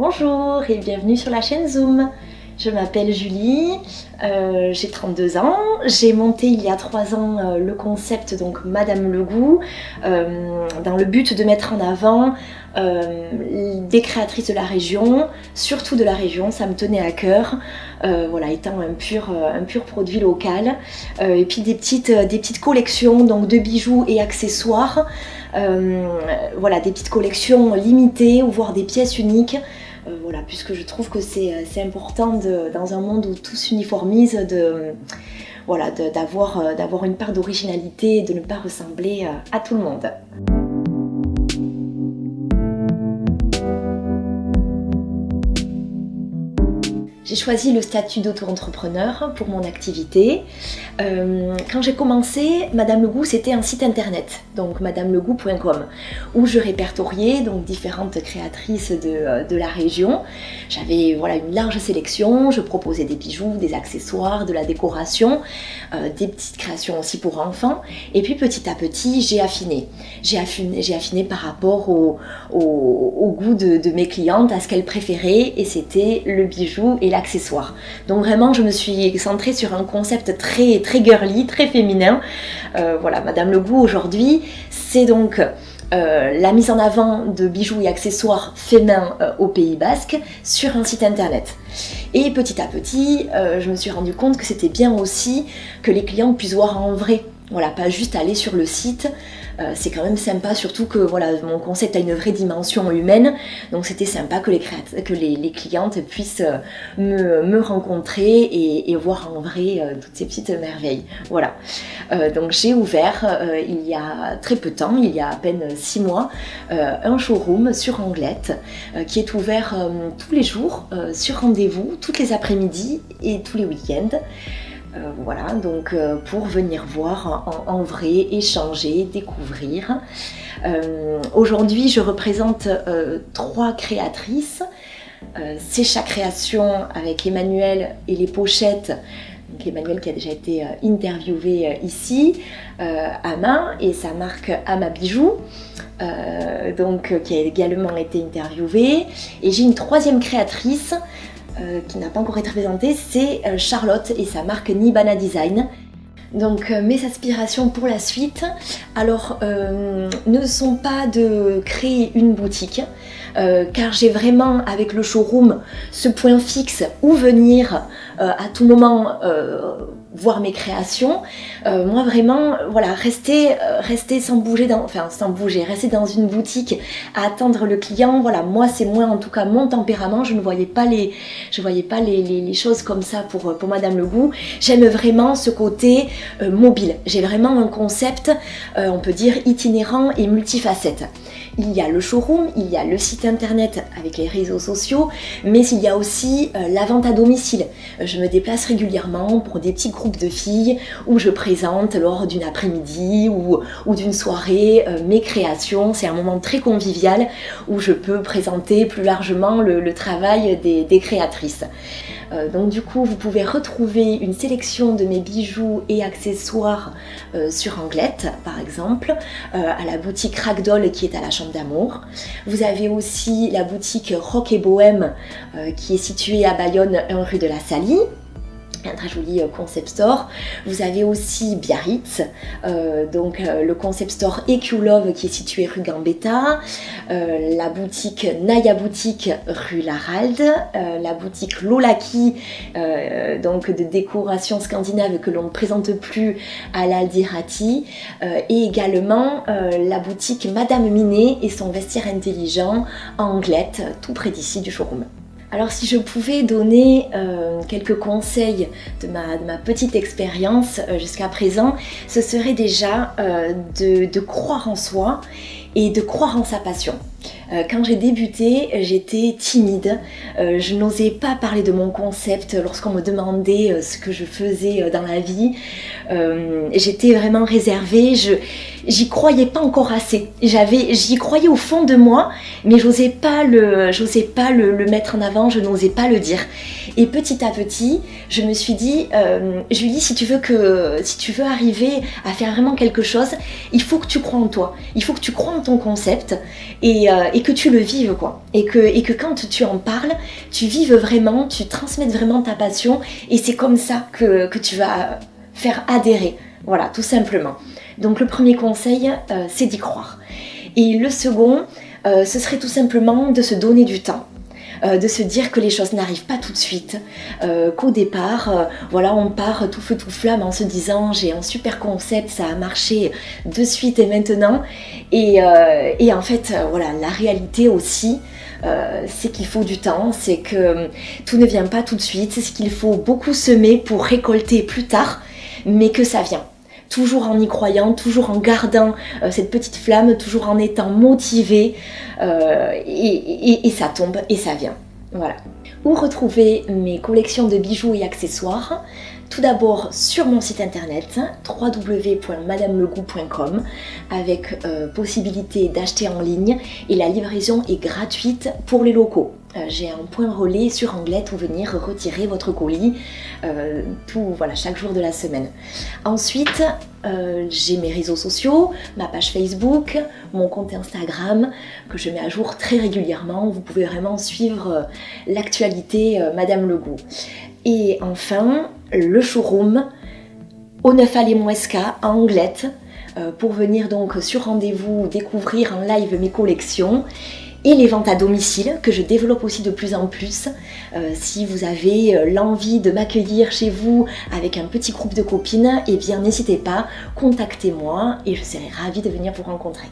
Bonjour et bienvenue sur la chaîne Zoom. Je m'appelle Julie, j'ai 32 ans, j'ai monté il y a 3 ans le concept donc Madame Legout dans le but de mettre en avant des créatrices de la région, surtout de la région, ça me tenait à cœur, voilà, étant un pur produit local, et puis des petites collections donc de bijoux et accessoires, voilà, des petites collections limitées ou voire des pièces uniques. Voilà, puisque je trouve que c'est important dans un monde où tout s'uniformise d'avoir une part d'originalité et de ne pas ressembler à tout le monde. J'ai choisi le statut d'auto-entrepreneur pour mon activité. Quand j'ai commencé, Madame Legout, c'était un site internet, donc madamelegout.com, où je répertoriais donc différentes créatrices de la région. J'avais une large sélection, je proposais des bijoux, des accessoires, de la décoration, des petites créations aussi pour enfants. Et puis petit à petit, j'ai affiné. J'ai affiné par rapport au goût de mes clientes, à ce qu'elles préféraient, et c'était le bijou et l'accessoire. Donc vraiment, je me suis centrée sur un concept très girly, très féminin. Voilà, Madame Legout aujourd'hui, c'est donc la mise en avant de bijoux et accessoires féminins au Pays Basque sur un site internet. Et petit à petit, je me suis rendu compte que c'était bien aussi que les clients puissent voir en vrai. Voilà, pas juste aller sur le site, c'est quand même sympa, surtout que voilà, mon concept a une vraie dimension humaine, donc c'était sympa que les clientes puissent me rencontrer et voir en vrai toutes ces petites merveilles. Voilà, donc j'ai ouvert il y a très peu de temps, il y a à peine 6 mois, un showroom sur Anglette qui est ouvert tous les jours, sur rendez-vous, toutes les après-midi et tous les week-ends. Voilà, donc pour venir voir en vrai, échanger, découvrir. Aujourd'hui, je représente 3 créatrices. C'est chaque création avec Emmanuel et les pochettes. Donc Emmanuel qui a déjà été interviewé ici, Ama et sa marque Ama Bijoux. Qui a également été interviewée. Et j'ai une 3e créatrice qui n'a pas encore été présentée, c'est Charlotte et sa marque Nibana Design. Donc mes aspirations pour la suite, alors ne sont pas de créer une boutique, car j'ai vraiment avec le showroom ce point fixe où venir à tout moment voir mes créations. Moi vraiment, voilà, rester sans bouger, rester dans une boutique à attendre le client, voilà, moi c'est moins en tout cas mon tempérament, je voyais pas les choses comme ça pour Madame Legout. J'aime vraiment ce côté mobile, j'ai vraiment un concept, on peut dire itinérant et multifacette. Il y a le showroom, il y a le site internet avec les réseaux sociaux, mais il y a aussi la vente à domicile. Je me déplace régulièrement pour des petits groupes de filles où je présente lors d'une après-midi ou d'une soirée mes créations. C'est un moment très convivial où je peux présenter plus largement le travail des créatrices. Donc du coup, vous pouvez retrouver une sélection de mes bijoux et accessoires sur Anglette, par exemple, à la boutique Ragdoll qui est à la Chambre d'Amour. Vous avez aussi la boutique Rock et Bohème qui est située à Bayonne, 1 rue de la Salie. Un très joli concept store. Vous avez aussi Biarritz, le concept store EQ Love qui est situé rue Gambetta, la boutique Naya Boutique rue Laralde, la boutique Lolaki, de décoration scandinave que l'on ne présente plus à l'Aldirati, et également la boutique Madame Minet et son vestiaire intelligent à Anglette, tout près d'ici du showroom. Alors si je pouvais donner quelques conseils de ma petite expérience jusqu'à présent, ce serait déjà de croire en soi et de croire en sa passion. Quand j'ai débuté, j'étais timide, je n'osais pas parler de mon concept lorsqu'on me demandait ce que je faisais dans la vie. J'étais vraiment réservée, j'y croyais pas encore assez. J'y croyais au fond de moi, mais j'osais pas le mettre en avant, je n'osais pas le dire. Et petit à petit, je me suis dit, Julie, si tu veux arriver à faire vraiment quelque chose, il faut que tu crois en toi, il faut que tu crois en ton concept. Et et que tu le vives quoi. Et que quand tu en parles, tu vives vraiment, tu transmettes vraiment ta passion et c'est comme ça que tu vas faire adhérer. Voilà, tout simplement. Donc le premier conseil, c'est d'y croire. Et le second, ce serait tout simplement de se donner du temps. De se dire que les choses n'arrivent pas tout de suite, qu'au départ, voilà, on part tout feu tout flamme en se disant j'ai un super concept, ça a marché de suite et maintenant. Et en fait, voilà, la réalité aussi, c'est qu'il faut du temps, c'est que tout ne vient pas tout de suite, c'est qu'il faut beaucoup semer pour récolter plus tard, mais que ça vient. Toujours en y croyant, toujours en gardant cette petite flamme, toujours en étant motivé et ça tombe et ça vient. Voilà. Où retrouver mes collections de bijoux et accessoires? Tout d'abord sur mon site internet www.madamelegou.com avec possibilité d'acheter en ligne et la livraison est gratuite pour les locaux. J'ai un point relais sur Anglette où venir retirer votre colis voilà, chaque jour de la semaine. Ensuite, j'ai mes réseaux sociaux, ma page Facebook, mon compte Instagram que je mets à jour très régulièrement. Vous pouvez vraiment suivre l'actualité Madame Legou. Et enfin, le showroom au 9 Allée Muesca à Anglette pour venir donc sur rendez-vous découvrir en live mes collections. Et les ventes à domicile que je développe aussi de plus en plus. Si vous avez l'envie de m'accueillir chez vous avec un petit groupe de copines, eh bien n'hésitez pas, contactez-moi et je serai ravie de venir vous rencontrer.